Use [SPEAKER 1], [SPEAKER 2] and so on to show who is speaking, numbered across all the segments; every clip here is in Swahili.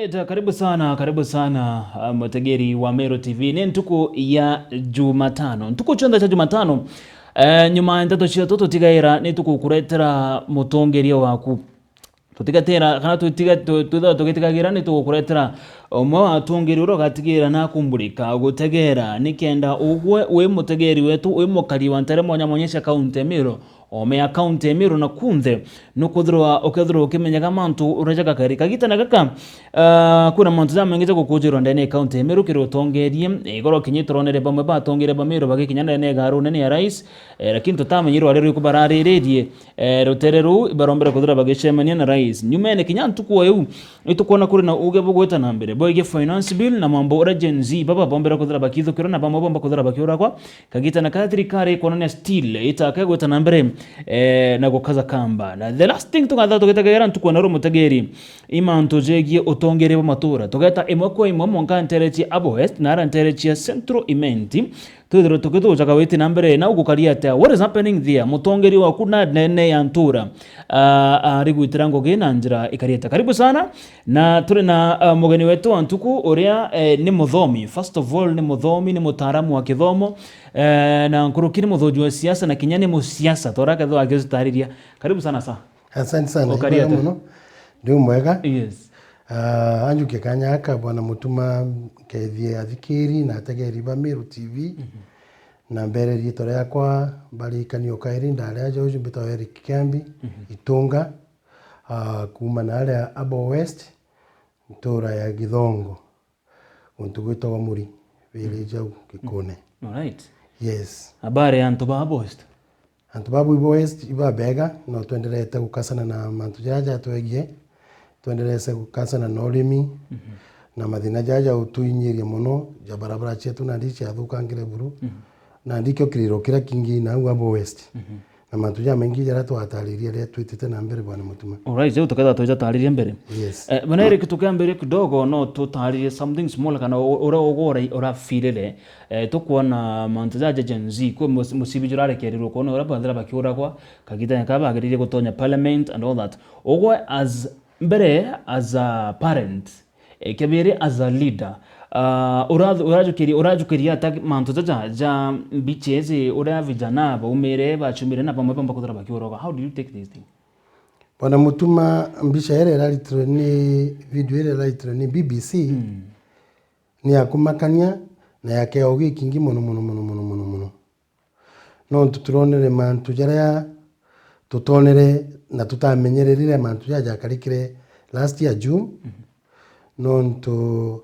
[SPEAKER 1] Alright, karibu sana mutegeri wa Meru TV. Ni ntuku ya Jumatano. Ntuku chonda cha Jumatano. Nyuma ntato cia tigaira ni tukukuretera mutongeria waku. Tutigatera kana tugitigagira ni tukukuretera umwe wa tongeri uro gatigira na kumburika gutegera nikenda ugwe we mutegeri wetu we mukari wa ntare mwonyesha account Meru ome account Meru na kunthe nukuthirwa ukimenyaga mantu urajaga kari kagitana gaka kuna mantu za mengeze gukujirwa ndani account Meru kiro tongerie igoro kinyitroonere bamwe batongere ba Meru bagikinyana ne garu nene ya rais lakini tutamenyirwa rero kubararirie rutereru barombere kuthira bagishemania na rais nyumene kinyantu kwa eu itukona kuri na uge bugweta na mbere boige finance bill na mambo urgency baba bombera kuthira bakithukira na bamwe bomba kuthira bakiura kwa kagitana kathirikari konania still itakagweta na mbere na gukaza kamba na the last thing tugatha tugitegera ntukona ro mutegeri imanto jegie utongere bo matura tugeta imwe kwa imwe monka nterechi abo west na ara nterechi central imenti tudiro tukitu chaka witi na mbere na ugukaria ata what is happening there mutongeri wa kuna nene ya ntura rigwitirango gina njira ikarieta karibu sana na turi na mugeni wetu wa ntuku uria ni muthomi first of all ni muthomi ni mutaaramu wa kithomo na nkurukiri muthoji wa siasa na kinyani mu siasa toraka tho agizitariria karibu sana sa
[SPEAKER 2] asante sana muno ndio mwega
[SPEAKER 1] yes
[SPEAKER 2] anjuke kanyaka bwana mutuma kethie athikiri na tegeri ba Meru TV na mbere rito yakwa bali kanio kairi ndale ajo jumbito Eric Kiambi Itunga kuma na ale Abo West ntora ya Githongo untugwito wa muri village au Kikone.
[SPEAKER 1] Alright,
[SPEAKER 2] yes
[SPEAKER 1] habari antu ba Abo West
[SPEAKER 2] Abo West iba bega no tuendelete gukasana na mantu jaja twegie tuendeleze gukasana na urimi na mathina jaja utuinyirie muno ja barabara chetu na ndichi athukangire buru na ndikyo kiriro kira kingi na Abo West na mantu ja mengi jara twataririe ria twitite na mbere bwana mutuma.
[SPEAKER 1] Alright, zeu tukatha tuja taririe mbere
[SPEAKER 2] yes
[SPEAKER 1] bwana Eric tukambere kidogo no tutaririe something small kana ora filele tukuona mantu jaja Gen Z kwa musibijurare keriro kono ora bandira bakiura kwa kagita kabagirire gutonya parliament and all that ogwe as mbere as a parent kebere as a leader urajukiri ata mantu ja bicheze ura vijana ba umere ba chumire na bamwe bamba kuthira bakioroga how do you take this thing
[SPEAKER 2] bwana mutuma mbisha ere ralitro ni video ere ralitro ni BBC ni akumakania na yake ogi kingi muno no tuturonere mantu jara tutonere na tutamenyererire mantu jaja karikire last year June no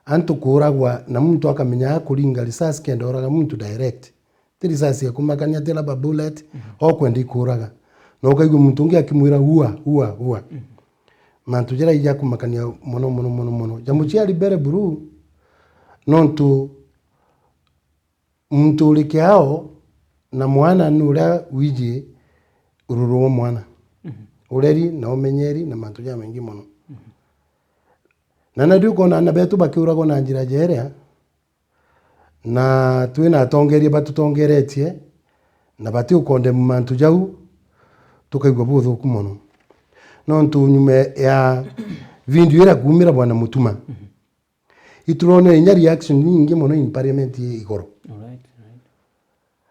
[SPEAKER 2] antu kuragwa na mtu akamenya kuringa risasi kenda oraga mtu direct ti risasi ya kumakania tela ba bullet o kwendi kuraga no kaigwa mtu ngi akimwira huwa mantu jara ija kumakania mono jamuchi ali bere buru no mtu likiao na mwana nura wiji ururu mwana ureri na umenyeri na mantu ja mengi mono na ndio kona na betu bakiurago na njira jerea na twina tongerie batutongeretie na bati ukonde mantu jau tukaigwa buthu kumono no nyume ya video ira kumira bwana mutuma iturone nya reaction nyingi mono in parliament igoro
[SPEAKER 1] alright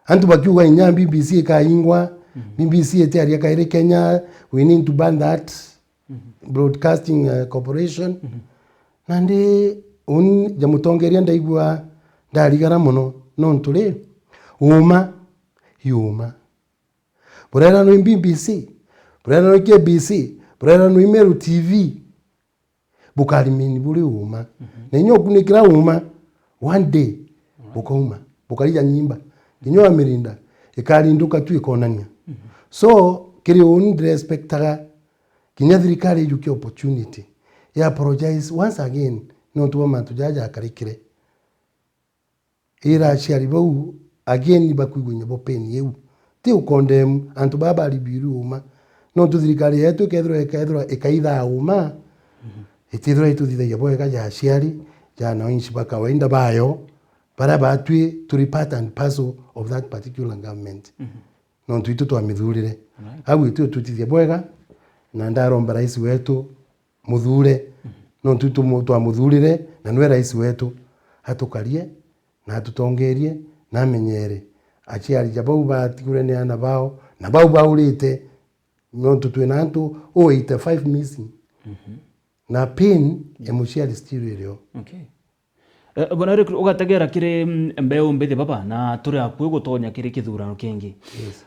[SPEAKER 2] antu bakiuga inya BBC kaingwa BBC etaria kaire Kenya we need to ban that broadcasting corporation nandi jamutongeria ndaigwa ndarigara muno no nturi yuma burera no BBC burera no KBC burera no Meru TV bukari mini buri uma nenyo kunikira one day bukari ya nyimba kinyo amirinda ikarinduka tu ikonania so kiri respectaga kinya thirikari yuki opportunity ya apologize once again no tuwa mantu jaja karikire ira chiari bau again bakuigunya bo pen yeu ti ukondem antu baba libiru no tu thirikari yetu kedro ekaitha itithro itu thithagia bo ekaja chiari jana inchi baka wenda bayo para batwi to repart and parcel of that particular government no tu twamithurire au itu tutithia bwega na ndaromba rais wetu muthure no twamuthurire na nwe rais wetu atukarie na atutongerie na amenyere aciari jabau batigure ni ana bao na bau baurite no twina antu 85 missing na pain emotional still irio.
[SPEAKER 1] Okay. Bona Eric ugategera kiri mbeu mbithi baba na turi akwe gutonya kiri kithurano kingi.
[SPEAKER 2] Yes.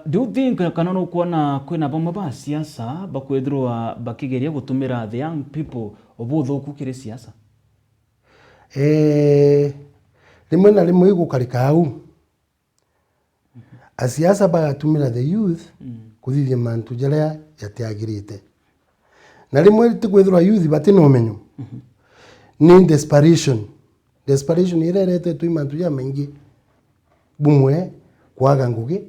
[SPEAKER 1] Do you think kana no kuona kwina bamwe ba siasa bakwithirwa bakigeria gutumira the young people obuthuku kiri siasa?
[SPEAKER 2] Rimwe na rimwe igukarika au asiasa bagatumira the youth kuthithia mantu jaria yatiagirite na rimwe tikwithirwa youth batino menyo ni desperation irerete tu mantu ya mengi bumwe kwaga ngugi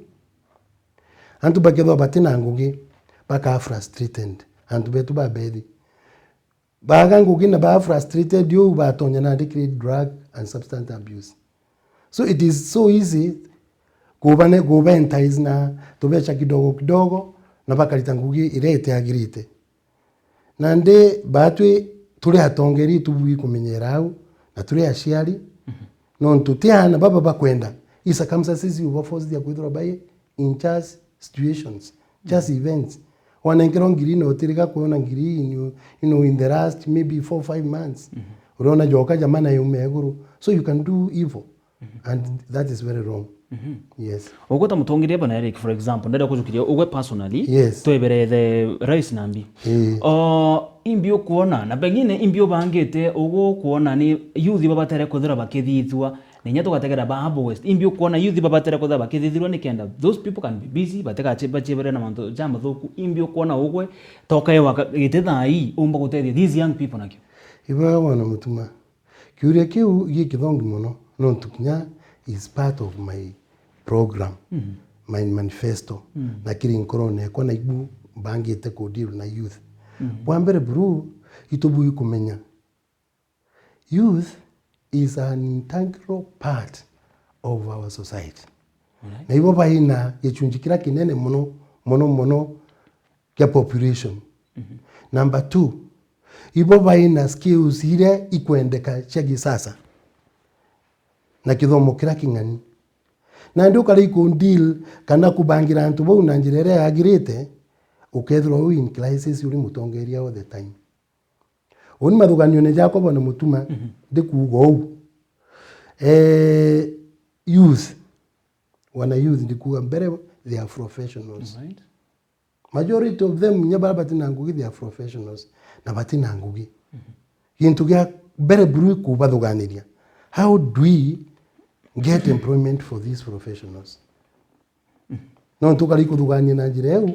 [SPEAKER 2] antu bakethwa batina ngugi baka frustrated antu betu babethi baga ngugi na ba frustrated you batonya na drug and substance abuse. So it is so easy kuba entice na tubecha kidogo na bakalita ngugi irete agirite na ndi batwe turi atongeri tubuyi kumenyera au na turi aciari no tutiana baba bakwenda isa circumstances you were forced ya kwithura by in just situations just events wanankero ngiri no tirika kuona ngiri in the last maybe 4-5 months unaona joka jamana yumeguru so you can do evil and that is very wrong. Yes.
[SPEAKER 1] Ogota mutongirie bana Eric for example ndenda kujukiria ogwe personally
[SPEAKER 2] yes.
[SPEAKER 1] Twebere the rais nambi imbio kuona na pengine imbio bangite ogo kuona ni youth babatere kuthira bakithithwa ninya tugategera Bahabu West imbio kuona youth babatere kuthira bakithithirwa ni kenda those people can be busy batega chebere na manto jama thuku imbio kuona ogwe tokae wakagite thai umba gutethia these young people nakyo
[SPEAKER 2] iba wana mutuma kiuria kiu gikithongi muno no tukinya is part of my program my manifesto na kiri nkorone kwa na ibu bangite ko deal na youth bwambere bru itobu kumenya youth is an integral part of our society. Na ibo baina yechunjikira kinene mono ya population. Number 2 ibo baina skills ile ikwendeka chagi sasa na kithomo kira king'ani na ndio kali ku deal kana kubangira antu bo unanjirere agirite ukethro in crisis uri mutongeria all the time oni mathuganio ne jako bona mutuma de kugo youth ndikuga mbere they are professionals. Right. Majority of them nyabara batina ngugi they are professionals na batina ngugi into gya bere bru ku bathuganiria how do we get employment for these professionals? No tukali kuthugania na njira eu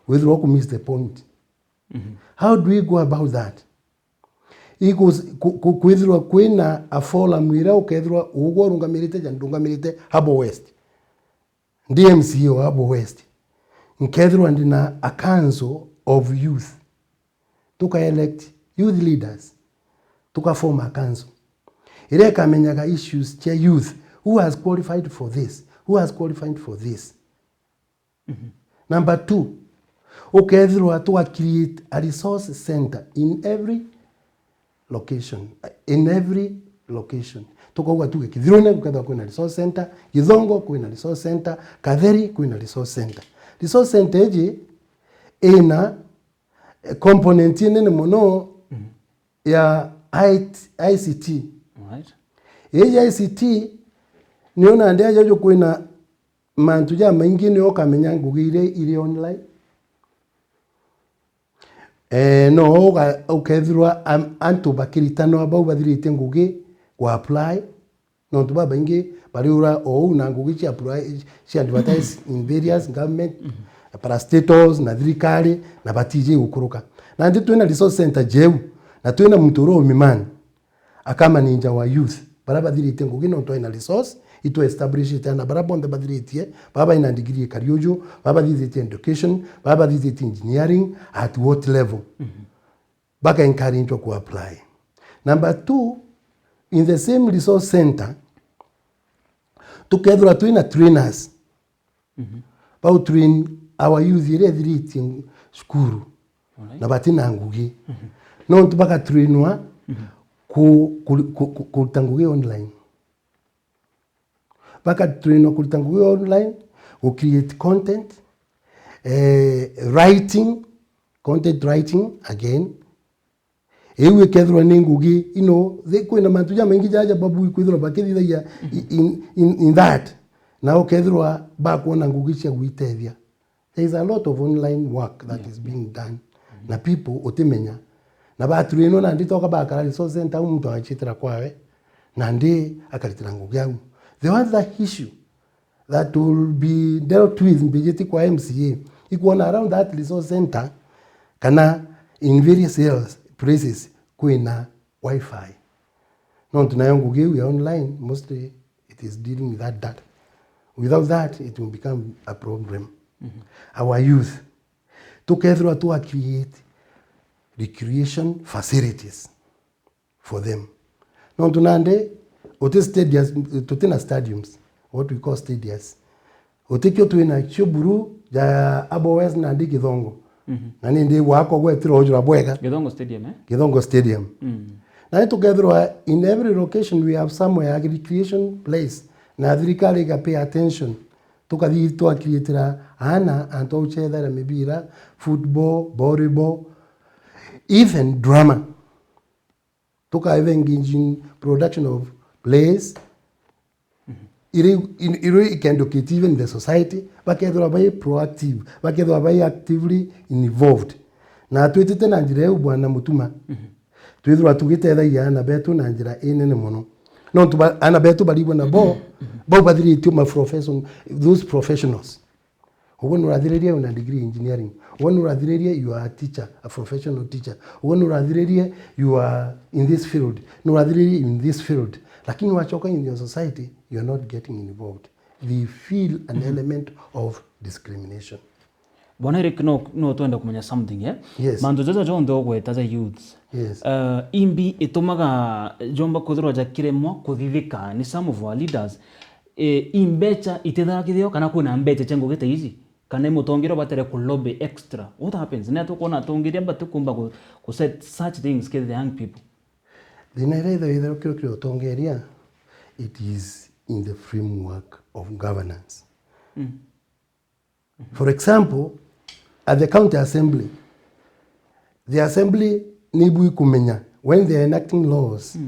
[SPEAKER 2] withdraw ku miss the point. How do we go about that? Equals kwithirwa kwina a forum ira ukethirwa ugo rungamirite jandungamirite Habo West DMCO Habo West nkethirwa ndina a council of youth tuka elect youth leaders tuka form a council ire kamenyaga issues cha youth who has qualified for this, who has qualified for this. Number 2 ukethirwa tuka create a resource center in every location, tukauga tuge Kithirone kukethwa kwina resource center, Githongo kwina resource center, Katheri kwina resource center. Resource center eji ina component nene muno ya ICT. Right. Eji ICT niona ndia jojo kwina mantu ja maingi ni okamenya ngugire ile online. No ukethirwa antu bakiritano abau bathirite ngugi kwa apply no tu baba ingi bariura na ngugi chi apply chi advertise in various government parastatals na thirikari na batije gukuruka na ndi twina resource center jeu na twina muturo mimani akama ninja wa youth baraba thirite ngugi no twina resource ito establish it na baraba onde bathiritie baba ina degree kariojo baba thirite education baba thirite engineering at what level baka encourage to apply. Number 2 in the same resource center tukethura twina trainers about train our youth ile thirite skuru na batina ngugi no ntubaka trainwa kutanguge online baka trainwa kutanguge online ku create content writing content writing again ewe kethwa ningugi they kwina mantu ja mengi jaja babu kwithwa bakithithagia in that now kethwa ba kuona ngugi cia gwitethia. There is a lot of online work that is being done na people utimenya na batu ino na nditoka bakara resource center muntu achitira kwawe na ndi akaritira ngugi au. The other issue that will be dealt with mbijeti kwa MCA ikuona around that resource center kana in various areas places kwina wifi no tunayo ngugi ya online mostly it is dealing with that data. Without that it will become a problem. Our youth together to create recreation facilities for them. No tunande ote stadiums tutena stadiums what we call stadiums. Otekyo tuina choburu ja abowes na ndi Githongo. Na ndi wako gwetiro ojura bwega
[SPEAKER 1] Githongo Stadium
[SPEAKER 2] Githongo Stadium. Na together in every location we have somewhere a recreation place na thirikari ga pay attention tukathi to create ana anto uchethera mibira football volleyball even drama tuka even engage in production of plays it can educate even the society bakethwa by proactive bakethwa by actively involved na twitite na njira eu bwana mutuma twithwa tugitethagia ana betu na njira inene muno no tuba ana betu balibo na bo bathirite ma profession those professionals when you are una degree engineering when you are you are a teacher a professional teacher when you are you are in this field no are in this field lakini wachoka in your society you are not getting involved. They feel an element of discrimination.
[SPEAKER 1] Bwana Eric no twenda kumenya something
[SPEAKER 2] Yes.
[SPEAKER 1] Mandu jaja jondo gweta za youths.
[SPEAKER 2] Yes.
[SPEAKER 1] Imbi itumaga jomba kuthirwa jakiremwa kuthithika ni some of our leaders imbecha itethakithio kana kuna mbecha chengo gete hizi kana mutongero batere ku lobby extra. What happens? Na tukona tongiria batukumba ku set such things to the young people.
[SPEAKER 2] The either tongeria it is in the framework of governance. For example, at the county assembly, the assembly nibu kumenya when they are enacting laws.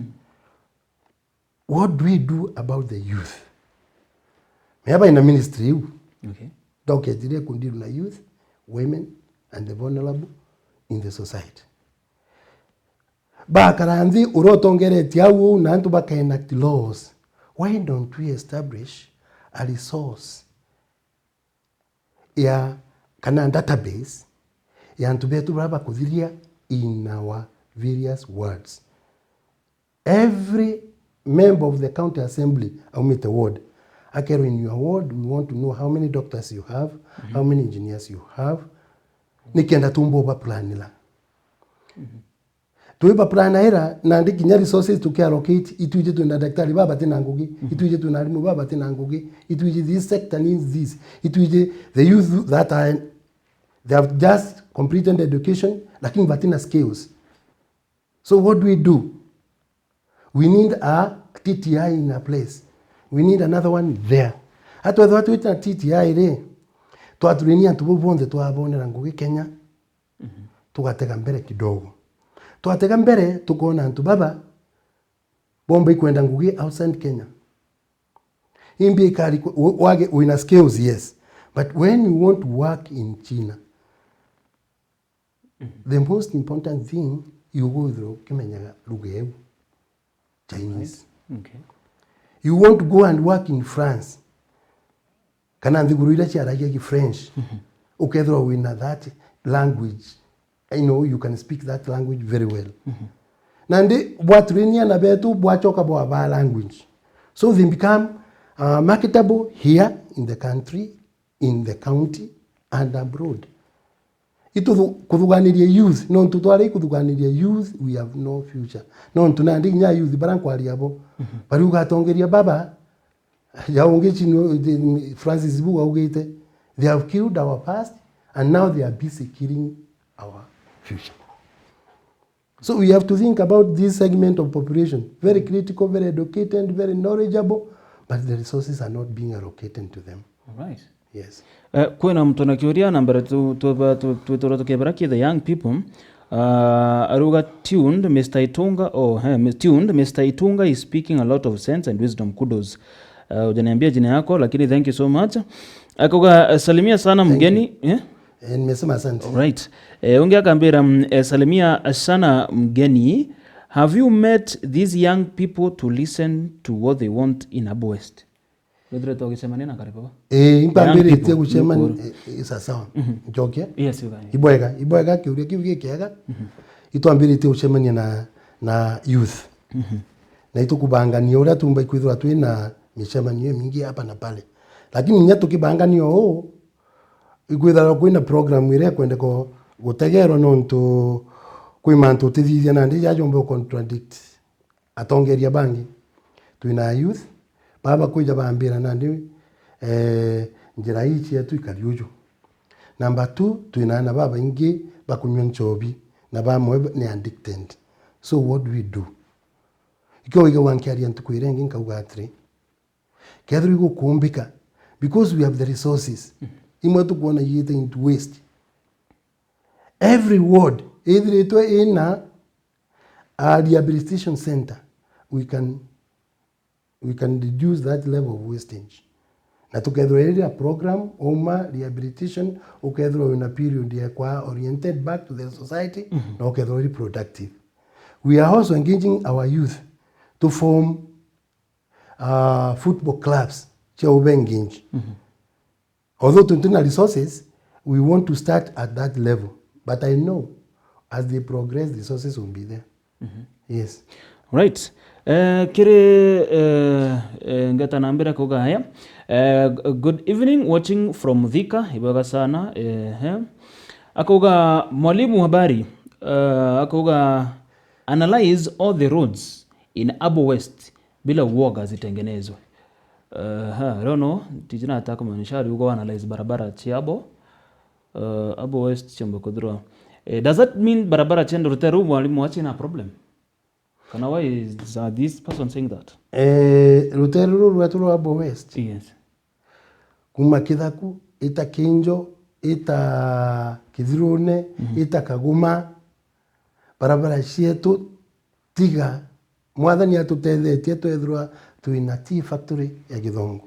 [SPEAKER 2] What do we do about the youth? Maybe in a ministry,
[SPEAKER 1] Okay.
[SPEAKER 2] Doke dire kundiru na youth, women and the vulnerable in the society. Bakarandi urotongere tiawu na antu baka enact laws. Why don't we establish a resource ya kana database ya antu betu baba kuthiria in our various wards. Every member of the county assembly au meet the ward. Akero, in your ward, we want to know how many doctors you have, how many engineers you have. Nikienda tumbo ba planila. Tuiba plana era na ndiki nya resources tukiallocate ituje tu na daktari baba tena ngugi, ituje tu na alimu baba tena ngugi, ituje this sector needs this. Ituje the youth that they have just completed education lakini batina skills. So what do? We need a TTI in a place. We need another one there. Hata watu wetu na TTI ile twaturinia tubonze twabonera ngugi Kenya. Tugateka mbere kidogo. Twateka mbere tukona antu baba bomba ikwenda ngugi outside Kenya. Imbi kali wage una skills, yes. But when you want to work in China, the most important thing you go through kimenya lugha Chinese.
[SPEAKER 1] Okay.
[SPEAKER 2] You want to go and work in France. Kana ndiguruira chiaragia ki French. Ukethro win that language. I know you can speak that language very well. Nandi bwaturinia na betu bwachoka bwa ba language. So they become marketable here in the country, in the county and abroad. Itu kuthuganiria youth, no tutware kuthuganiria youth, we have no future. No tunandi nya youth barankwaria bo. Bari ugatongeria baba ya ungechi Francis Buga ugete. They have killed our past and now they are busy killing our future. So we have to think about this segment of population, very critical, very educated, very knowledgeable, but the resources are not being allocated to them.
[SPEAKER 1] All right.
[SPEAKER 2] Yes.
[SPEAKER 1] Kwena mtu nakiuria nambere tutura tukebera the young people aruga tuned Mr. Itunga tuned Mr. Itunga is speaking a lot of sense and wisdom. Kudos. Ujaniambia jina yako lakini thank you so much. Akuga salimia sana mgeni.
[SPEAKER 2] Nimesema asante.
[SPEAKER 1] Right. Unge akambira salimia sana mgeni. Have you met these young people to listen to what they want in Abu West? Wedre to gisema nina karibu.
[SPEAKER 2] Impambire ite kusema sawa. Njoke?
[SPEAKER 1] Yes, you can.
[SPEAKER 2] Ibwega kiuria kiega. Itwambire ite kusema na youth. Na itukubangania uria tumba ikwithwa twina micemanio mingi hapa na pale. Lakini nya tukibangania ikwithwa kwina program ire kwenda ko gutegerwa nontu kwi mantu tithithia na ndi yajombe contradict atongeria bangi twina youth baba kuja bambira nandi njira ichi yetu ikariuju. Number 2 twina na baba ingi bakunywa nchobi na bamwe ni addicted. So what do we do? Iko iga wankiaria ntukwire nkauga atri kethru gukumbika because we have the resources imwe tukuona yite into waste. Every ward either itwe ina a rehabilitation center we can reduce that level of wastage. Na tukethwa a program oma rehabilitation ukethwa in a period ya kwa oriented back to the society na ukethwa productive. We are also engaging our youth to form football clubs cha ubenginji. Although tuntuna resources we want to start at that level, but I know as they progress the resources will be there. Yes.
[SPEAKER 1] Right. Kire ngata nambira kuga haya. Good evening, watching from Thika ibaga sana. Akuga mwalimu habari. Akuga analyze all the roads in Abu West bila uoga zitengenezwe. I don't know, tijina ataka manishari ugo analyze barabara chiabo Abu West chombo kudro. Does that mean barabara chendo ruteru mwalimu wachi na problem? Kana why is this person saying that?
[SPEAKER 2] Ruteru ruteru Abu West.
[SPEAKER 1] Yes.
[SPEAKER 2] Kuma Kithaku, ita Kinjo, ita Kithirune, ita Kaguma, barabara cietu tiga mwathani atutethetie twethirwa twina tea factory ya Githongo.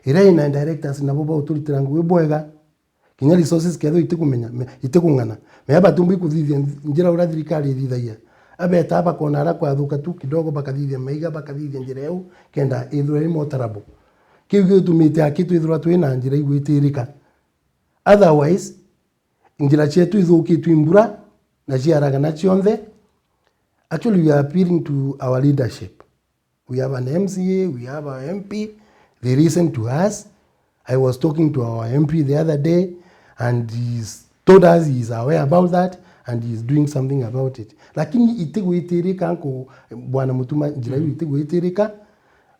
[SPEAKER 2] Ira ina directors na boba uturutira ngwe bwega kinya resources ketho itikung'ana meba tumbi kuthithia njira ura thirikari thithagia abeta aba kona ara kwa thuka tu kidogo bakathithia maiga bakathithia njira eu kenda ithwe imo tarabo kiugo tumite akitu ithwa twina njira igwitirika. Otherwise njira chetu ithukitu imbura na ciaraga na cionthe. Actually, we are appealing to our leadership. We have an MCA, we have our MP. They listen to us. I was talking to our MP the other day, and he's told us he's aware about that, and he's doing something about it. Lakini itiguitirika nko bwana mutuma njira itiguitirika.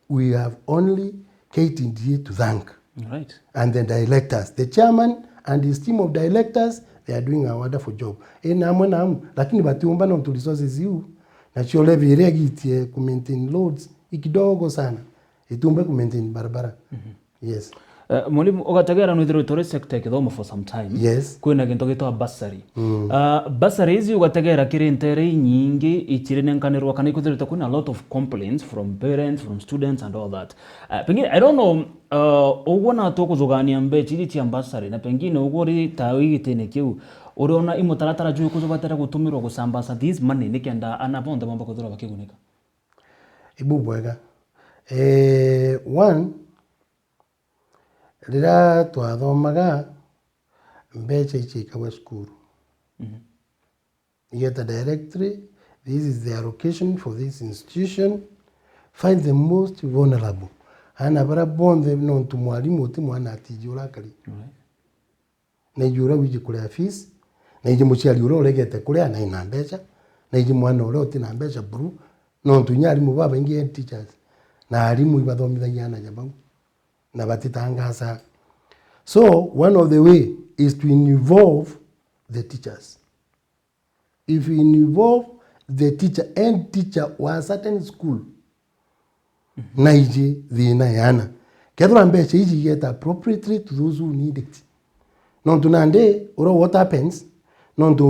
[SPEAKER 2] We have only KTDA to thank.
[SPEAKER 1] Right.
[SPEAKER 2] And the directors, the chairman and his team of directors, they are doing a wonderful job. Lakini batiumba na resources yu na chole vile gitie ku maintain loads ikidogo sana. Itumbe ku maintain barabara. Yes.
[SPEAKER 1] Mwalimu ogatagera nwithiro tore sector kithomo for some time.
[SPEAKER 2] Yes.
[SPEAKER 1] Kwina ginto gitwa bursary. Bursary hizi ugatagera kiri ntere nyingi ichirenenkanirwa kana ikuthirita kuna a lot of complaints from parents, from students and all that. Pengine I don't know ugona tokuzugania mbechi cia bursary na pengine ugori tawigitene kiu uriona imutaratara juu kuzobatera gutumirwa gusambasa this money nikenda anabonda mambo kuthura bakigunika.
[SPEAKER 2] Ibu bwega. One rira twathomaga mbecha ichikawa skuru. You get the directory, this is the allocation for this institution, find the most vulnerable. Ana bara bonde no tumwalimu ti mwana atijura kali. Na ijura wiji kule fees, na iji muciari uro uregete kule na ina mbecha, na iji mwana uro utina mbecha buru, no tunyari mu baba ingi teachers. Na alimu ibathomithagia na jabangu. Na batitangasa. So one of the way is to involve the teachers. if you involve the teacher and teacher wa certain school na ije thina yana kethra mbeca iji get appropriately to those who need it. Nontu nande what happens nontu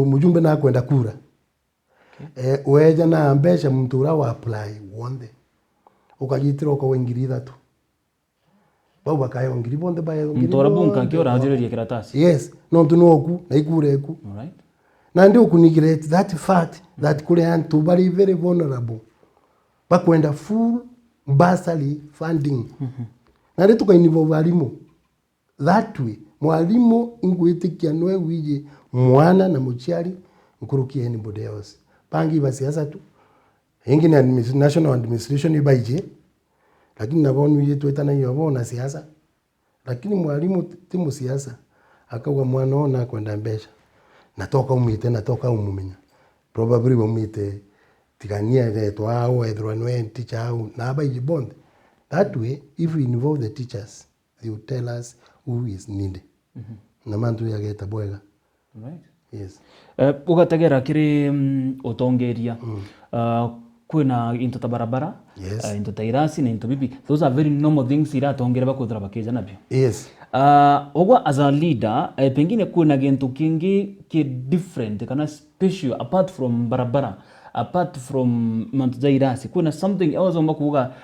[SPEAKER 2] mujumbe na kwenda kura weja na mbeca mtu wa apply wonde ukajitira uko ngiri 3 bau bakayo ngiri bonde bayo ngiri
[SPEAKER 1] mtora bunka kiora hajireria kiratasi.
[SPEAKER 2] Yes, nontu noku na ikureku.
[SPEAKER 1] All right.
[SPEAKER 2] Na ndio kunigirate that fact that kule antu bari very vulnerable bakwenda full bursary funding. Na ndio tukainvolve walimu that way. Mwalimu ingwitikia noe wije mwana na muchiari nkurukie anybody else. Pangi basiasa tu ingine national administration ibaije lakini nabonu wije tuetana yobo na siasa lakini mwalimu timu siasa akawa mwana ona kwenda mbesha natoka umite natoka umumenya probably umite tigania reto au edro no teacher au na abaije bond. That way if we involve the teachers they will tell us who is needed. Na mantu ya geta bwega.
[SPEAKER 1] Right.
[SPEAKER 2] Yes.
[SPEAKER 1] Ugategera kiri utongeria kwina into ta barabara.
[SPEAKER 2] Yes.
[SPEAKER 1] Into ta irasi na into bibi. Those are very normal things ira tongera bakuthira bakeja nabyo.
[SPEAKER 2] Yes.
[SPEAKER 1] Ogwa as a leader pengine kuna gintu kingi ki different kana special apart from barabara, apart from mantu irasi kuna something else ombakuga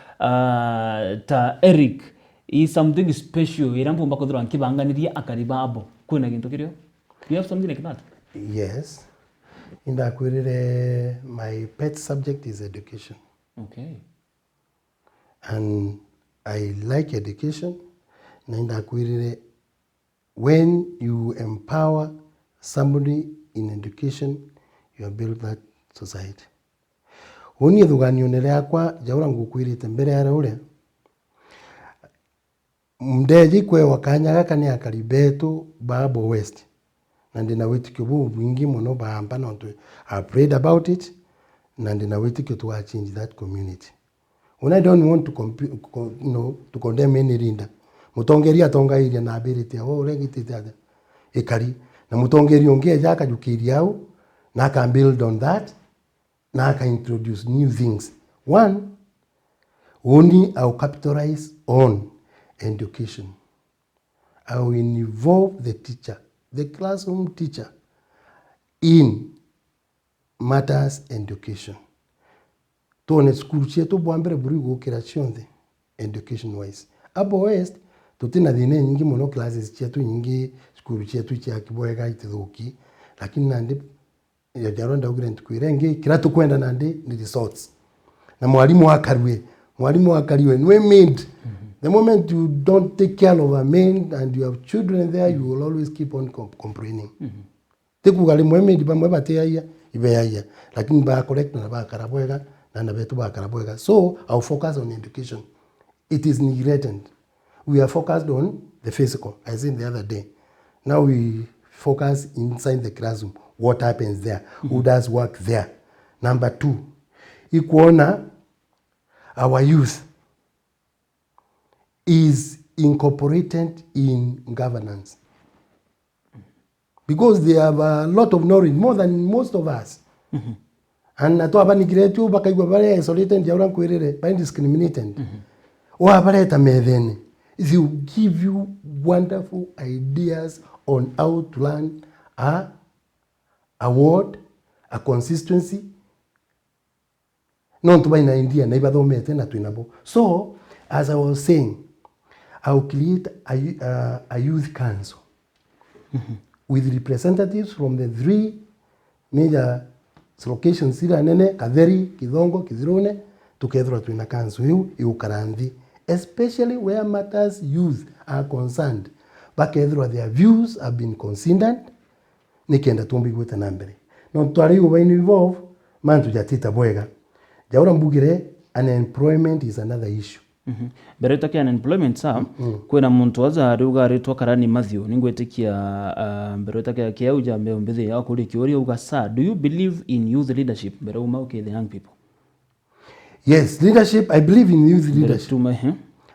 [SPEAKER 1] ta Eric is something special irampo mbakuthira nkibanganiria akaribabo kuna gintu kirio. You have something like that?
[SPEAKER 2] Yes. Indakwirire my pet subject is education.
[SPEAKER 1] Okay.
[SPEAKER 2] And I like education. Na indakwirire when you empower somebody in education, you have built that society. Honi thuganio nere akwa jaura ngukwirite mbere ya ure. Mdeji kwe wakanya gaka ni akaribetu Babo West. Na ndina witikio bwingi muno baamba no I prayed about it na ndina witikio to change that community. When I don't want to condemn any leader. Mutongeria atonga iria na ability regitite ada ikari na mutongeria ongeja akajukiria au na can build on that na can introduce new things. One, only I will capitalize on education. I will involve the teacher, the classroom teacher, in matters education. Tuone school chetu bwambere buri gukira cionthe education wise. Abo West tutina thine nyingi muno classes chetu nyingi school chetu cha kibwega itithuki lakini nandi ya jaronda ugire ntukwirenge kira tukwenda nandi ni resorts. Na mwalimu akariwe no made. The moment you don't take care of a man and you have children there, you will always keep on complaining. Tekugali mwemedi bamwe bateya ibeya lakini ba correct na ba karabwega na betu ba karabwega. So I'll focus on education. It is neglected. We are focused on the physical, I said the other day. Now we focus inside the classroom. What happens there? Who does work there? Number 2, ikuona our youth is incorporated in governance. Because they have a lot of knowledge, more than most of us. And nato abani kiretu bakaigwa bare isolated jaura kwirire by discriminated. O abareta medene. It will give you wonderful ideas on how to learn a word, a consistency. Non to buy in India, neighbor mete na tuinabo. So, as I was saying, I will create a youth council with representatives from the 3 major locations, Sira Nene, Kaderi, Kidongo, Kizirone, together to in a council, Iukarandi, especially where matters youth are concerned. But their views have been considered, Nikenda Tumbi with an ambere. Non to are when involved, man to Jatita Boega. Jaura Mbugire, unemployment is another issue.
[SPEAKER 1] Bereta kia unemployment sa kwena muntu aza ruga ritwa Karani Matthew ningwetikia bereta kia uja mbethe ya kuri kiori uga sa do you believe in youth leadership bere uma okay the young people?
[SPEAKER 2] Yes, leadership, I believe in youth leadership.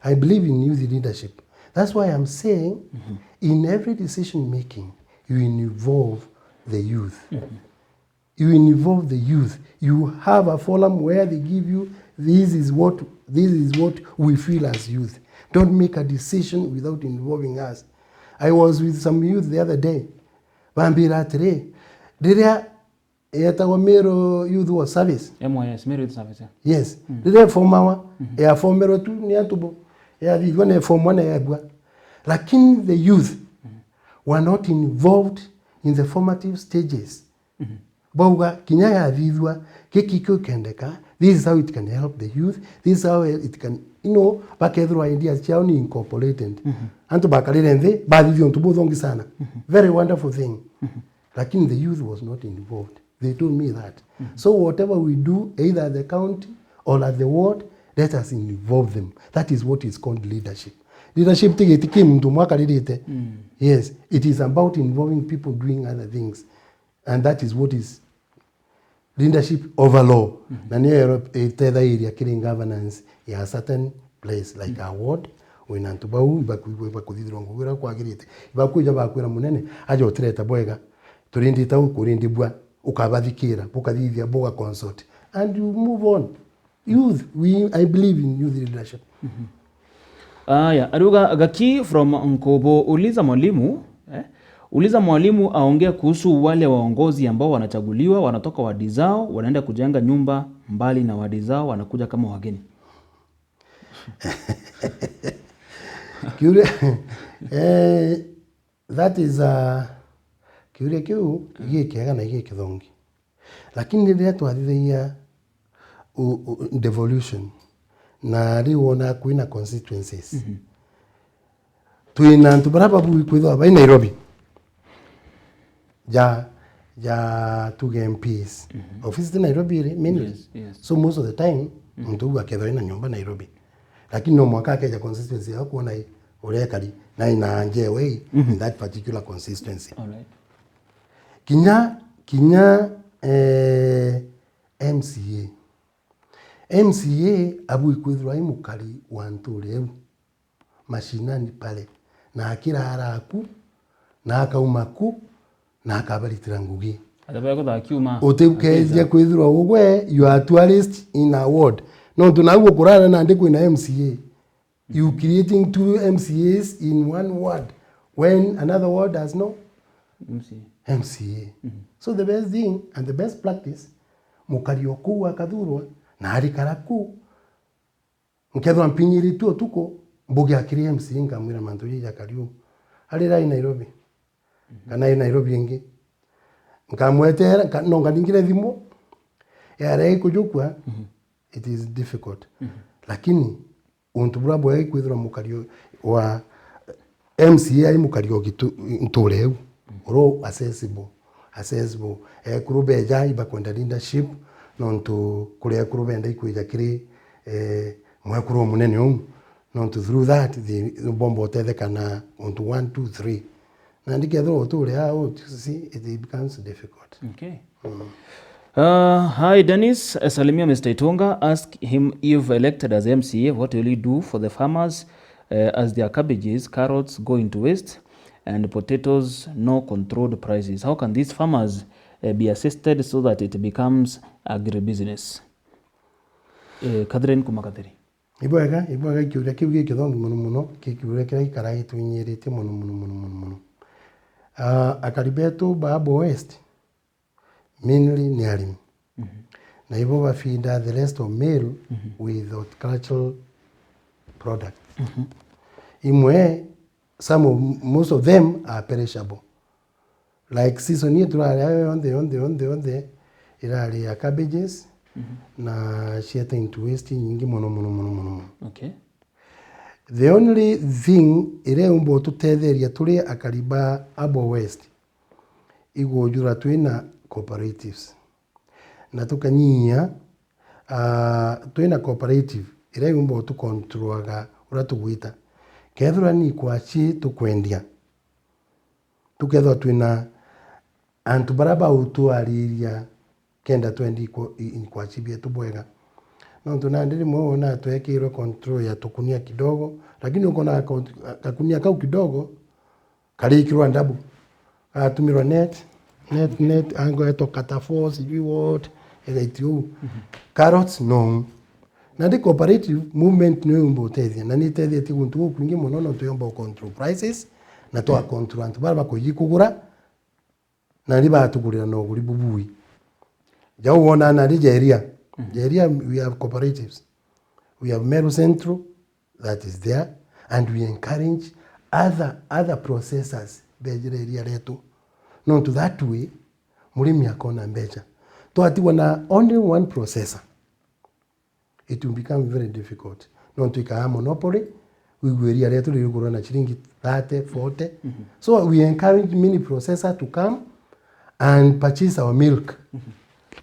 [SPEAKER 2] I believe in youth leadership. That's why I'm saying in every decision making you involve the youth. you involve the youth. You have a forum where they give you, this is what we feel as youth. Don't make a decision without involving us. I was with some youth the other day. Bambira today. Diria yetagwo Meru Youth War Service.
[SPEAKER 1] MYS, Meru Youth Service.
[SPEAKER 2] Yes. Diria formawa. Ya formero tu ni atubo. Ya vivone formwana ya gwa. Lakini the youth were not involved in the formative stages. Bauga kinyaya vivwa kikiko kendeka. This is how it can help the youth. This is how it can, bakethwa ideas chao ni incorporated. Anto bakalire nde ba vivyo ntubodhongi sana. Very wonderful thing. Lakini the youth was not involved. They told me that. So whatever we do, either at the county or at the ward, let us involve them. That is what is called leadership. Leadership tigeti mtu mwaka lidite. Yes, it is about involving people doing other things. And that is what is leadership over law. Na niyo itedha area killing governance ya a certain place like a ward. Wenantu bau bakuthithirwa ngugura kwagirite. Bakuja bakwira munene aje otireta bwega. Turindi tau kurindi bwa ukabathikira bukathithia boga consort and you move on. Youth, I believe in youth leadership.
[SPEAKER 1] Aya, aruga Gaki from Nkobo, uliza mwalimu aongea kuhusu wale waongozi ambao wanachaguliwa, wanatoka wadi zao, wanaenda kujenga nyumba mbali na wadi zao, wanakuja kama wageni.
[SPEAKER 2] That is kiuria kiu gikiega na gikithongi. Lakini rĩrĩa twathithagia devolution na rĩu ona kwina constituencies. Twina ntubaraba bui kwithwa bai Nairobi. Ja tuge MPs. Office in Nairobi mainly.
[SPEAKER 1] Yes.
[SPEAKER 2] So most of the time mtu akethwa ina nyumba Nairobi. Lakini no mwaka akeja constituency yako na urekari na ina njewe in that particular constituency.
[SPEAKER 1] All right.
[SPEAKER 2] Kinya MCA abu ikwithwa imukari wa ntuleu mashinani pale na akirara aku na akaumaku na akabaritira ngugi
[SPEAKER 1] Atabe ko dakiuma.
[SPEAKER 2] Utekeje kwithwa ugwe you are tourist in a ward. No tunawo kurara na ndiko ina MCA. You creating two MCAs in one ward when another ward has no MCA. So the best thing and the best practice mukarioku wakathurwa na harikaraku nkethwa mpinyiri tu tuko mbugi akiri MCA ngamwira manthuri ya kariu harira i Nairobi kana i Nairobi ingi nkamwetera no ngandingire thimo yare kujukwa it is difficult. Lakini untubura boye kwithwa mukario wa MCA ari mukario gitu ntureu oro accessible kurubeja iba kwenda leadership nonto kuria kurubenda ikuja kiri mwekuru munene nonto through that the bombo tethekana onto 1 2 3 na ndikethro utule out see it becomes difficult.
[SPEAKER 1] Okay. Hi Dennis, Salimia Mr. Itunga, ask him if elected as MCA what will he do for the farmers as their cabbages, carrots go into waste and potatoes no controlled prices. How can these farmers be assisted so that it becomes agribusiness? Catherine Kumakatheri.
[SPEAKER 2] Ibwega kiuria kiu gikithongi muno kiuria kira ikarai twinyirite muno. Akaribetu Babo West mainly ni arimi. Na ibo bafida the rest of Meru with horticultural product. Imwe most of them are perishable. Like season yetu on the irali ya cabbages na shieta into waste nyingi mono.
[SPEAKER 1] Okay.
[SPEAKER 2] The only thing ile umbo tutetheria tuli akariba Abo West igojura twina cooperatives na tukanyia twina cooperative ile umbo tu controlaga ura tugwita kethura ni kwachi tukwendia tukethwa twina antu baraba utuariria kenda twendi kwachi bietu bwega no tunandiri muona twekirwe control ya tukunia kidogo lakini uko na kakunia kau kidogo karikirwa ndabu atumirwa net net ango eto catafors you what egaitio carrots no na the cooperative movement no mbotethi na nitethi tiguntu kungi muno no tuyomba control prices na to control antu baraba ko yikugura na riba tugurira no guri bubui jau wona na Nigeria we have cooperatives, we have Meru Central that is there, and we encourage other processors bejire area letu no to that way murimi akona mbeja to atiwa na only one processor it will become very difficult no to ika monopoly we area letu ligura na shilingi 30 40 so we encourage many processor to come and purchase our milk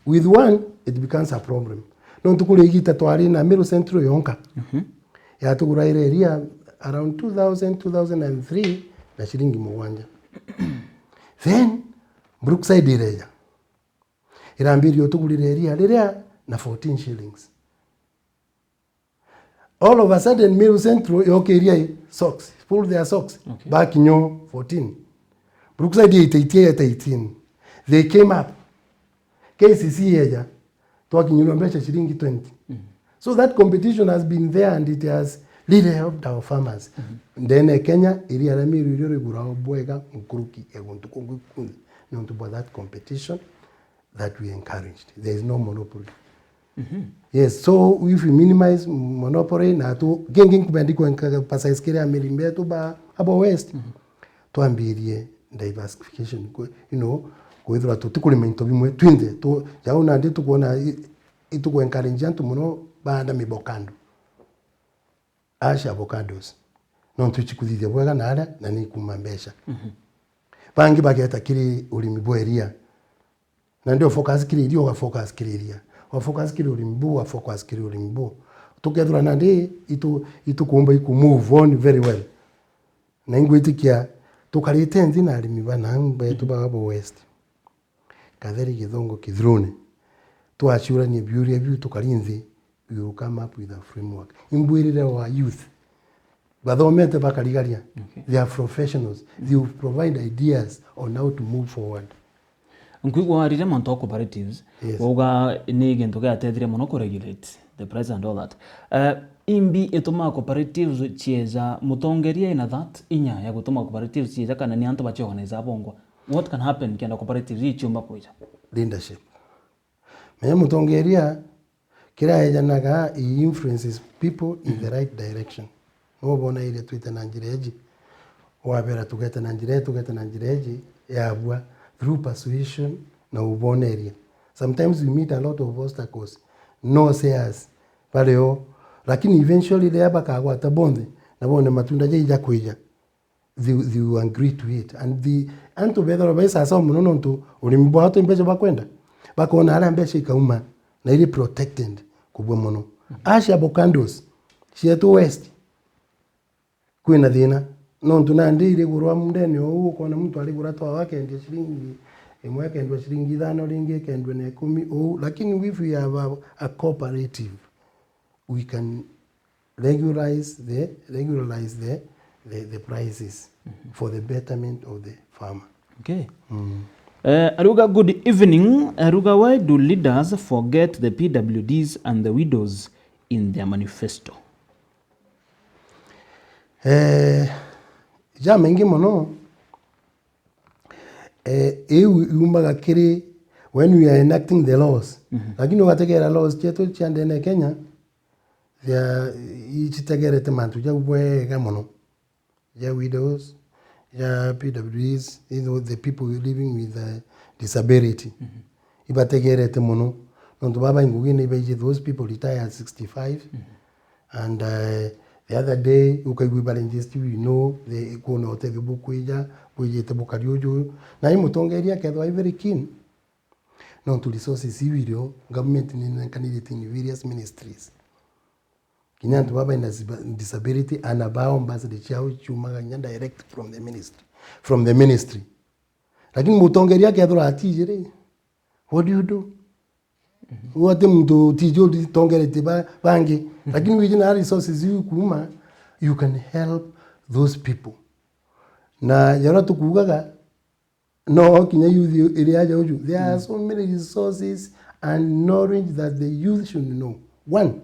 [SPEAKER 2] with one it becomes a problem no tukule igita twari na Meru Central yonka ya tugura ile area around 2003 na shilingi mwanja then Brookside ireja irambiri otugulire area liria na 14 shillings all of a sudden Meru Central yoke area socks pull their socks back nyo 14 Brookside 18 they came up KCC eja twakinyuliwa mbesha shilingi 20 so that competition has been there and it has really helped our farmers then Kenya area la Meru rio rigura bwega nkuruki eguntu kungu no to that competition that we encouraged there is no monopoly yes so if we minimize monopoly na to genging kubandiko pasa iskira milimbe to ba abo west to ambirie diversification kwithira tukulimento bimwe twinde to yauna ndi tukuona ituko encourage antu muno banda mibokando asha avocados no tuchikuthithia bwega na ara na ni kumambesha bangi bageta kiri ulimi bweria na ndio focus kiri ndio wa focus kiriria wa focus kiri ulimi bu wa focus kiri ulimi bu tukethura na ndi itu kuomba iku move on very well na ingwitikia tukarite nthi na alimi bana betu bagabo west katheri githongo kithrune tuachura ni biuria biu tukarinthi we will come up with a framework imbwirire wa youth bathomete bakarigaria they are professionals they will provide ideas on how to move forward
[SPEAKER 1] Nkigwa rire manto cooperatives woga ni gintu ga tethire muno ko regulate the price and all that imbi etuma cooperatives chieza mutongeria ina that inya ya gutuma cooperatives chieza kana ni antu bachiorganize bongo what can happen kenda cooperatives ichumba kuija
[SPEAKER 2] leadership me mutongeria kira ejanaga influences people in the right direction no bona ile twita na njireji wabera tugeta na njireji yabwa through persuasion na uboneria sometimes we meet a lot of obstacles no sayers paleo lakini eventually they abakagwa tabonde na bone matunda je kuija they will agree to it and the anto bedoro besa so muno nto ulimbo hato imbeje bakwenda bakona ala mbeshe ikauma na ile protected kubwa muno asha avocados sheto west kwina thina no tunandi ile gurwa mundeni ou kona mtu aligura toa wake ndio shilingi imweke ndio shilingi 5 lingi kendwe na 10 lakini if we have a cooperative we can regularize the prices for the betterment of the farmer.
[SPEAKER 1] Okay. Aruga, good evening. Aruga, why do leaders forget the PWDs and the widows in their manifesto?
[SPEAKER 2] Mengi mono umbaga kiri when we are enacting the laws lakini ukategera laws chetu chandene Kenya ya ichitegere temantu ja bwega mono ya widows ya PWDs the people living with disability ibategere temono ndo baba ingugine ibeje those people retire at 65 and the other day ukaibu balenjesti the kono tege bukuija bujete bukariojo na imutongeria kedwa very keen no to resources video government ni candidate in various ministries kinyantu baba ina disability anabao mbasa de chao chuma nya direct from the ministry lakini mutongeria kedwa atijere what do you do wote mtu tijo tongerete bangi lakini within resources you can help those people na yara tukugaga no kinya youth area joju. There are so many resources and knowledge that the youth should know. One,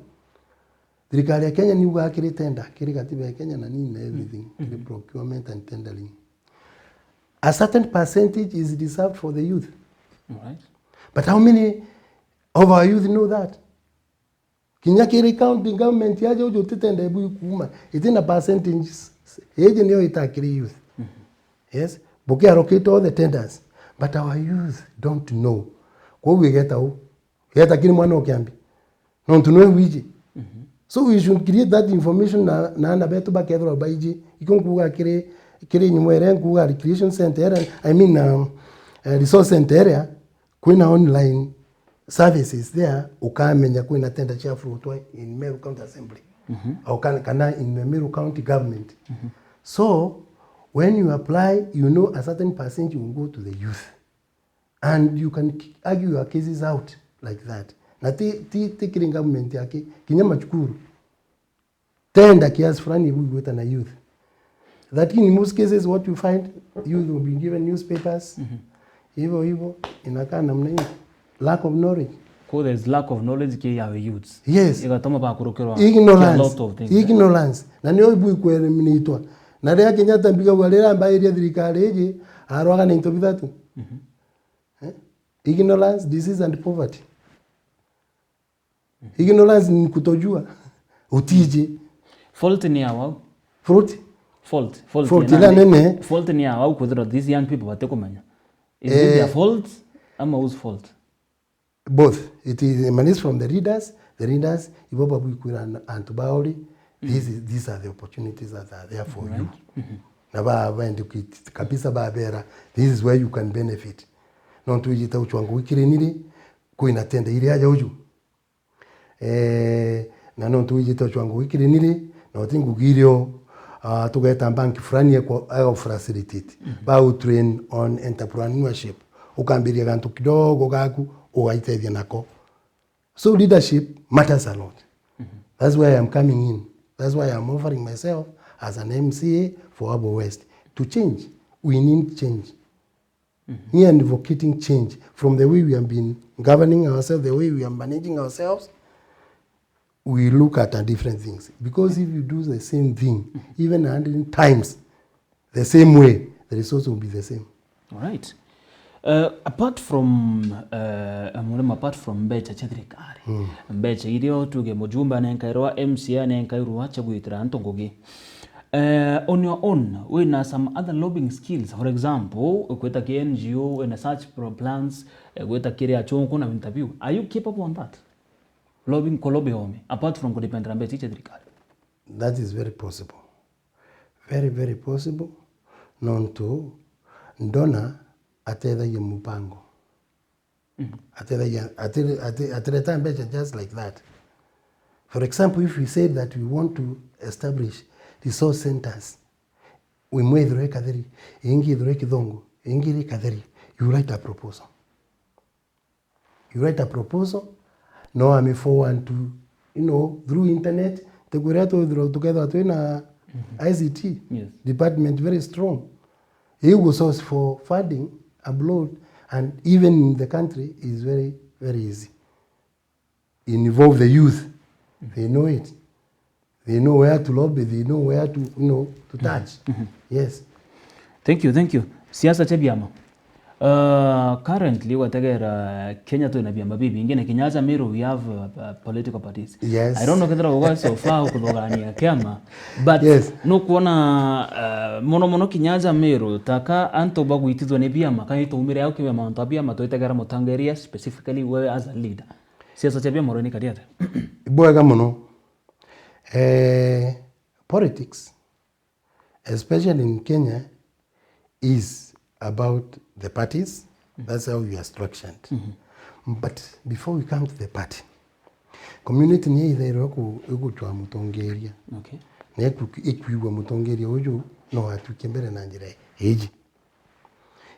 [SPEAKER 2] thirikari ya Kenya ni ugakire tender, kiri katiba ya Kenya na nini everything, kiri procurement and tendering. A certain percentage is reserved for the youth.
[SPEAKER 1] Right.
[SPEAKER 2] But how many of our youth know that? Kinya kiri county government ya joju titenda ebu kuma. Itina percentages. Eje niyo itakiri youth. Yes. Boki allocate all the tenders. But our youth don't know. Kwa we get out. Yeta kiri mwana okiambi. No to know wiji. So we should create that information na beto ba kedro ba iji. Ikon kuga kiri nyumwere kuga recreation center resource center area kuna online services there ukamenya kuna tender chafu utwa in Meru County Assembly. Au kana in the Meru County government. So when you apply, you know a certain percentage will go to the youth. And you can argue your cases out like that. Na kiri government yake kinyama chukuru. Tenda kiasi fulani huita na youth. That in most cases what you find, youth will be given newspapers. Hivyo inakaa namna hiyo. Lack of knowledge.
[SPEAKER 1] Because there's lack of knowledge ki ya youths.
[SPEAKER 2] Yes.
[SPEAKER 1] Igatoma ba kurokerwa.
[SPEAKER 2] Ignorance. Na niyo ibu kueliminitwa. Na rea Kenyatta mbiga walera mbairi thirikari iji arwaga na into bithatu. Ignorance, disease and poverty. Ignorance ni kutojua. Utije.
[SPEAKER 1] Fault ni awao.
[SPEAKER 2] Fault
[SPEAKER 1] ni awao kudro these young people batekomanya. Is it their fault ama whose fault?
[SPEAKER 2] Both. It is emanates from the readers. The readers iboba buikura antubaoli. These are the opportunities that are there for you. Na kabisa babera. This is where you can benefit. Non tuijita uchwangu wikirenire kuina tenda ile aja uju. Na non tuijita uchwangu wikirenire na otingu girio tugeta banki fulani kwa facilitate. Ba train on entrepreneurship. Ukambiria gantu kidogo gaku ugaiteithia nako. So leadership matters a lot. That's why I'm coming in. That's why I'm offering myself as an MCA for Abo West to change. We need change. Me advocating change from the way we have been governing ourselves, the way we are managing ourselves. We look at different things. Because if you do the same thing, even 100 times the same way, the results will be the same.
[SPEAKER 1] All right. Apart from mbecha chathirikari mbecha irio tuge mujumba nenkairwa MCA nenkairwa chagwitira ntongogi on your own we some other lobbying skills, for example kweta ki NGO in search plans kweta kire achonko na interview, are you capable on that lobbying kolobe home apart from kudependra mbecha chathirikari?
[SPEAKER 2] That is very possible, very very possible. Non to ndona atethagia mupango atethagia mbecha just like that. For example, if we said that we want to establish resource centers, we mwethre katheri ingi thre kithongo ingi katheri, you write a proposal. No, I'm forward to through internet together to ICT department very strong. Ego source for funding abroad and even in the country is very very easy. Involve the youth. They know it. They know where to lobby. They know where to to touch. Yes.
[SPEAKER 1] Thank you. Siasa cha biama. Currently wategera Kenya to na biama bibi ingine Kenyatta Meru we have political parties.
[SPEAKER 2] Yes.
[SPEAKER 1] I don't know kadra wa so far kudogania kema but
[SPEAKER 2] yes.
[SPEAKER 1] No kuona mono Kenyatta Meru taka anto bagwitizwa ne biama kaito umire yao kiwa maunta biama to itegera mutangeria specifically wewe as a leader. Siasa cha biama roni kadiate.
[SPEAKER 2] Boega mono. Politics, especially in Kenya, is about the parties. That's how we are structured. But before we come to the party, community ni ile iko mutongeria.
[SPEAKER 1] Okay.
[SPEAKER 2] Na ikuwa mutongeria uju no atukembere na njira eji.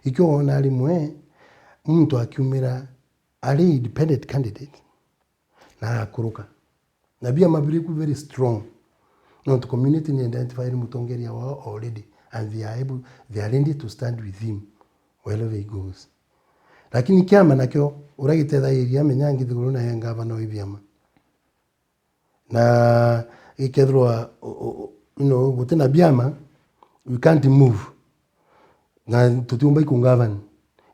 [SPEAKER 2] Ikiwa ona alimwe mtu akiumira ali independent candidate na akuruka. Na bia mabiriku very strong. No, the community identified mutongeria already and they are ready to stand with him wherever he goes. Lakini kiama nakyo uragitethairia menya ngithiguru na ngavana wa ibiama na ikethirwa gutina biama we can't move na tutiumba ikungavana,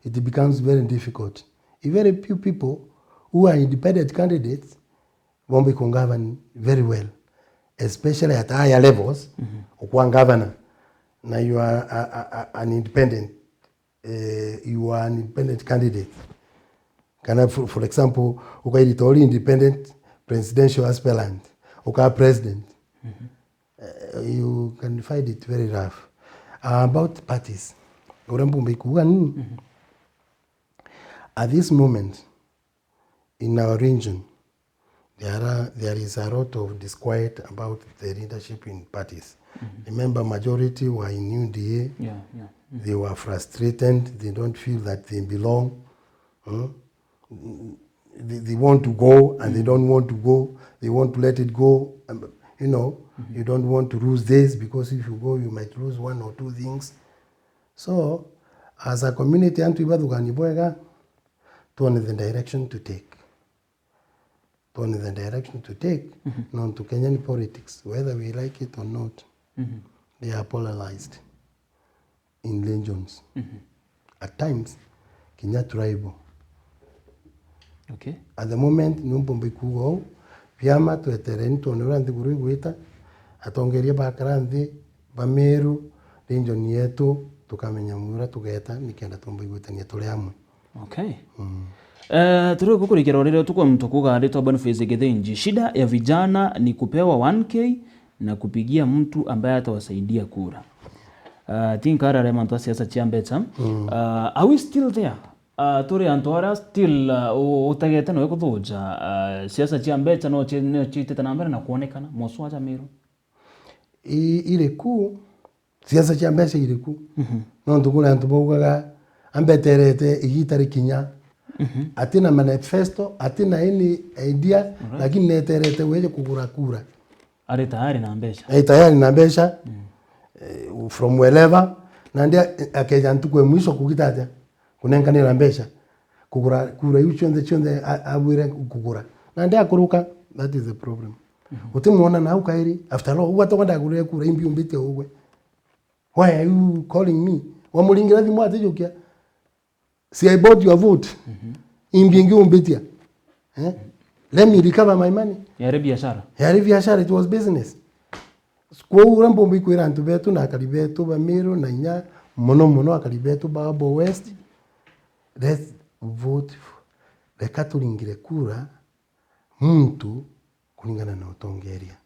[SPEAKER 2] it becomes very difficult. If very few people who are independent candidates won't be govern very well, especially at higher levels. Ukuwa governor na you are an independent candidate. Kana for example, ukaitoli independent presidential aspirant, uka president. You can find it very rough. About parties, at this moment in our region, there is a lot of disquiet about the leadership in parties. Remember, majority were in UDA. They were frustrated. They don't feel that they belong. They want to go and they don't want to go. They want to let it go. You don't want to lose this because if you go, you might lose one or two things. So, as a community, turn the direction to take. Known to Kenyan politics, whether we like it or not, they are polarized in legions. At times, Kenya tribal.
[SPEAKER 1] Okay.
[SPEAKER 2] At the moment, numpombe kugo, vyama tuetereni tuoneranthi guruiguita, atongeria bakaranthi, bameru, region yetu, tukamenya mura tugeta nikenda tumbaiguitania tuli amwe.
[SPEAKER 1] Okay. Turu kukurikira rero tukwa mtukuga alitwa Boniface Githinji. Shida ya vijana ni kupewa 1K na kupigia mtu ambaye atawasaidia kura. Tinkara rema ntwa siasa chiambeta. Are we still there? Turi antwara still utageta no kuthuja siasa chiambeta no chitete na mbere na kuonekana moswaja miro.
[SPEAKER 2] Ile ku siasa chiambeta ile ku. No ndukura ntubugaga ambeterete igitari kinya. Atina manifesto, atina any idea, lakini neterete weje kugura kura.
[SPEAKER 1] Ari tayari na mbesha.
[SPEAKER 2] Tayari na mbesha. From wherever, na ndia akeja ntukwe mwisho kugitaja. Kunenkanira mbesha. Kugura kura yuchonde abwire kugura. Na ndia kuruka, that is the problem. Utimuona na ukairi, after all, uwa tokwenda kugura kura imbi umbite uwe. Why are you calling me? Wamulingira thimu atijukia. See, I bought your vote. Imbiengi umbetia. Let me recover my money.
[SPEAKER 1] Yari biashara.
[SPEAKER 2] It was business. Kwa urambo mbikwira antu betu na akali betu Bamiru na inya mono akali betu Baabo West. Let's vote. Leka tulingire kura muntu kulingana na utongeria.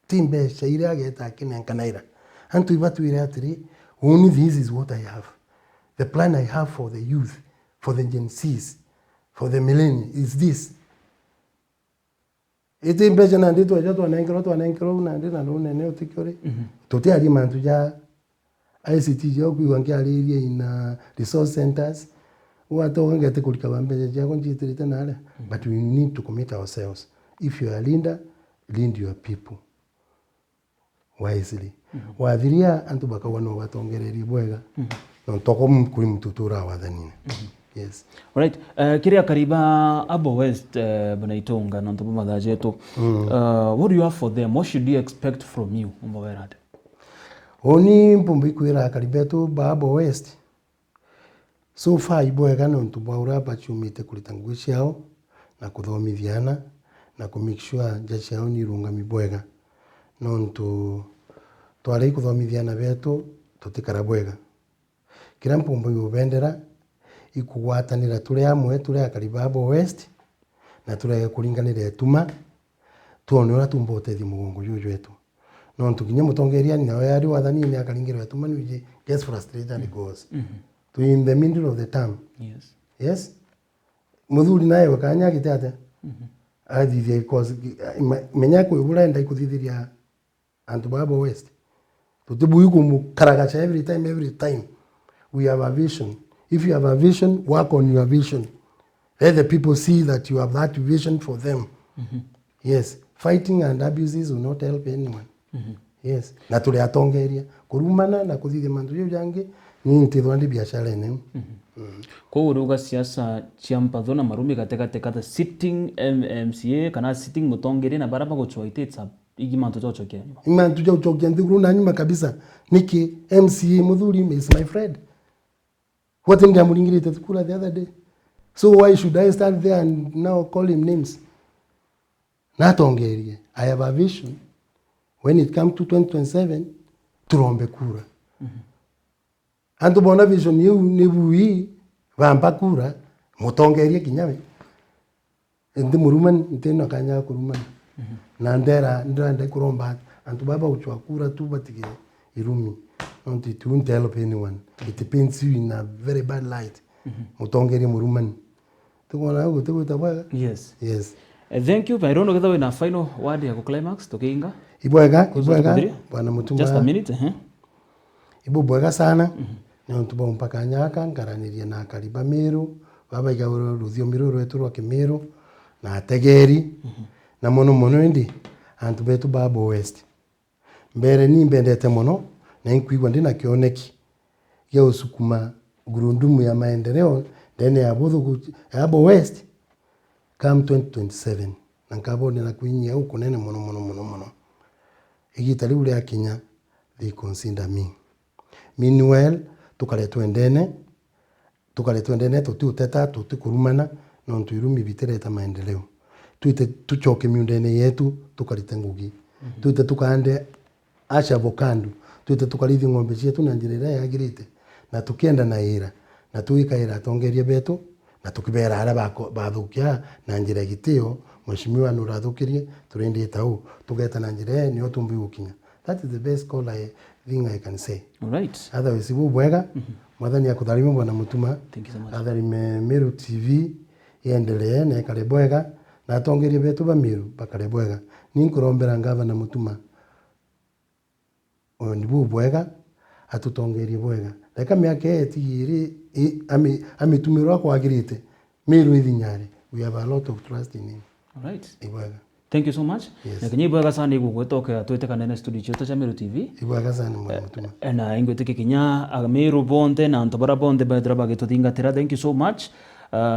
[SPEAKER 2] Timbesha ile ageta kinenkanira. Antu ibatuire atiri, only this is what I have. The plan I have for the youth, for the Gen Zs, for the millennials is this. Iti mbeja na nditu ajato anankero na ndina nune neo tikore. Tote ali mantuja ICT joku iwangia aliye in resource centers. Uwato wangete kulika bambeja jako njitirite na ale. But we need to commit ourselves. If you are a leader, lead your people wisely. Waathiria antu bakawano watongereri bwega. No toko mkuri mtutura wathanine. Yes.
[SPEAKER 1] Alright. Kiria kariba Abo West Bonaitonga na ntobo madhajeto. What do you have for them? What should you expect from you? Umbawerade.
[SPEAKER 2] Oni mpumbi kwira karibeto Abo West. So far ibwega no ntubwaura bachumite kulitangwishi yao na kuthomithiana na ku make sure jaji yao ni runga mibwega. No ntu twari kuthomithiana betu tutikara bwega. Kira mpumbu yubendera ikugwatanira turi amwe turi akariba Abo West na turi kuringanira etuma tuonera tumbote thimugongo yuju etu no ntukinye mutongeria ni nawe yari wathani ni akaringirwa etuma ni gets frustrated and goes to in the middle of the term. Yes muthuri naye wakanya gitete athithia because menya ko ibura ikuthithiria antu Abo West tutibu yukumukaragasha every time. We have a vision. If you have a vision, work on your vision. Let the people see that you have that vision for them. Yes. Fighting and abuses will not help anyone. Yes. Na tuli atongeria. Kurumana na kuthithia mantu yu jangi ni ntithwandi biashara ene
[SPEAKER 1] Kwa uruga siasa cia mpatho na marumi katekate kata sitting MCA kana sitting mutongeri na baraba gochwaititsa igimanto chochokia nyuma
[SPEAKER 2] imantu ja uchokia nthiguru na nyuma kabisa niki MCA muthuri is my friend what ndio amuringirite tukula the other day so why should I stand there and now call him names na tongerie I have a vision when it comes to 2027 turombe kura antu bona vision yu ni bui vamba kura mutongerie kinyawe ndi muruman nteno kanya kuruman na ndera ndande kuromba antu baba uchwa kura tu batige irumi don't it won't help anyone it paints you in a very bad light mutongerie muruman tukona ugo tukutabaga
[SPEAKER 1] yes
[SPEAKER 2] yes
[SPEAKER 1] thank you Byron getha wina final word ya ku climax tukiinga
[SPEAKER 2] ibwega bwana mutuma
[SPEAKER 1] just a minute
[SPEAKER 2] ibu bwega sana ni ntuba mpaka nyaka ngaranirie na kariba miru baba igauro ruthio rwetu rwa kimiru na ategeri na mono ndi antu betu babo west mbere ni mbendete mono na inkuigwa ndina kioneki ya usukuma gurundumu ya maendeleo ndene ya botho abo west come 2027 na nkabone na kuinyia huko nene mono igita liu ya Kenya they consider me meanwhile tukaletwe ndene tututeta tutukurumana na ntuirumi bitereta maendeleo tuchoke miundene yetu tukalite ngugi tukande asha vokandu tukalithi ng'ombe cietu na njira yagirite na tukienda na ira na tuikaira tongerie betu na tukibera ara bathukia na njira gitio mheshimiwa nurathukirie turendi tau tugeta na njira ni otumbi gukinya that is the best call I think I can say
[SPEAKER 1] all right
[SPEAKER 2] otherwise ibu bwega mwathani akutharima bwana mutuma
[SPEAKER 1] thank you so much
[SPEAKER 2] atharime Meru TV iendelee na ikare bwega na atongerie betu ba Meru bakare bwega ninkurombera ngavana mutuma ndibu bwega atutongerie bwega reka miaka etigiri amitumirwa kwagirite Meru ithinyare we have a lot of trust in him
[SPEAKER 1] all right
[SPEAKER 2] ibwega
[SPEAKER 1] thank you so much na kinyi bwega sana igugwetoka twetekana na studio chetu cha Meru TV
[SPEAKER 2] ibwega sana mwana mutuma
[SPEAKER 1] na ingweteke kinya Meru bonde na ntobara bonde badra bagituthingatira thank you so much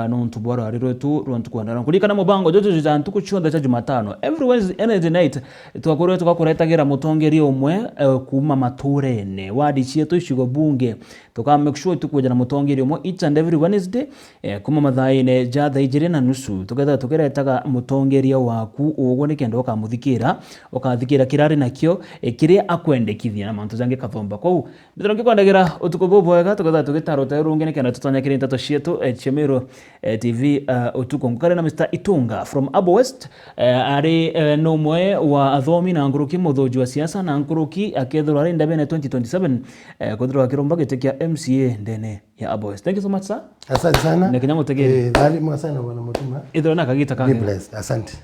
[SPEAKER 1] no ntubwara ari rwetu rwantukwana kulikana mubango jojo za ntuku chonda cha Jumatano every Wednesday energy night tukakuretagira mutongeri umwe kuma maturene wadi chietu ishigo bunge tuka make sure tukuja na mutongeri umwe each and every Wednesday kuma mathaine jatha ijire na nusu tugetha tukeretaga mutongeri waku ugo ni kendo kamuthikira ukathikira kirari nakio kiria akwendekithia na mantu jange kathomba kou bithronge kwandagira utuko bwega tugetha tugitarota runge ni kendo tutanyakira ntato cietu Meru TV utuko ngukare na Mr. Itunga from Abo West ari no mwe wa athomi na nguruki muthoji wa siasa na nguruki akethura rinda bene 2027 kuthura kiromba gitekia MCA ndene ya Abo West. Thank you so much sir.
[SPEAKER 2] Asante sana.
[SPEAKER 1] Na kinyamu tegeri.
[SPEAKER 2] Dali mwasana bwana mutuma.
[SPEAKER 1] Ithona kagita kange.
[SPEAKER 2] Be blessed. Asante.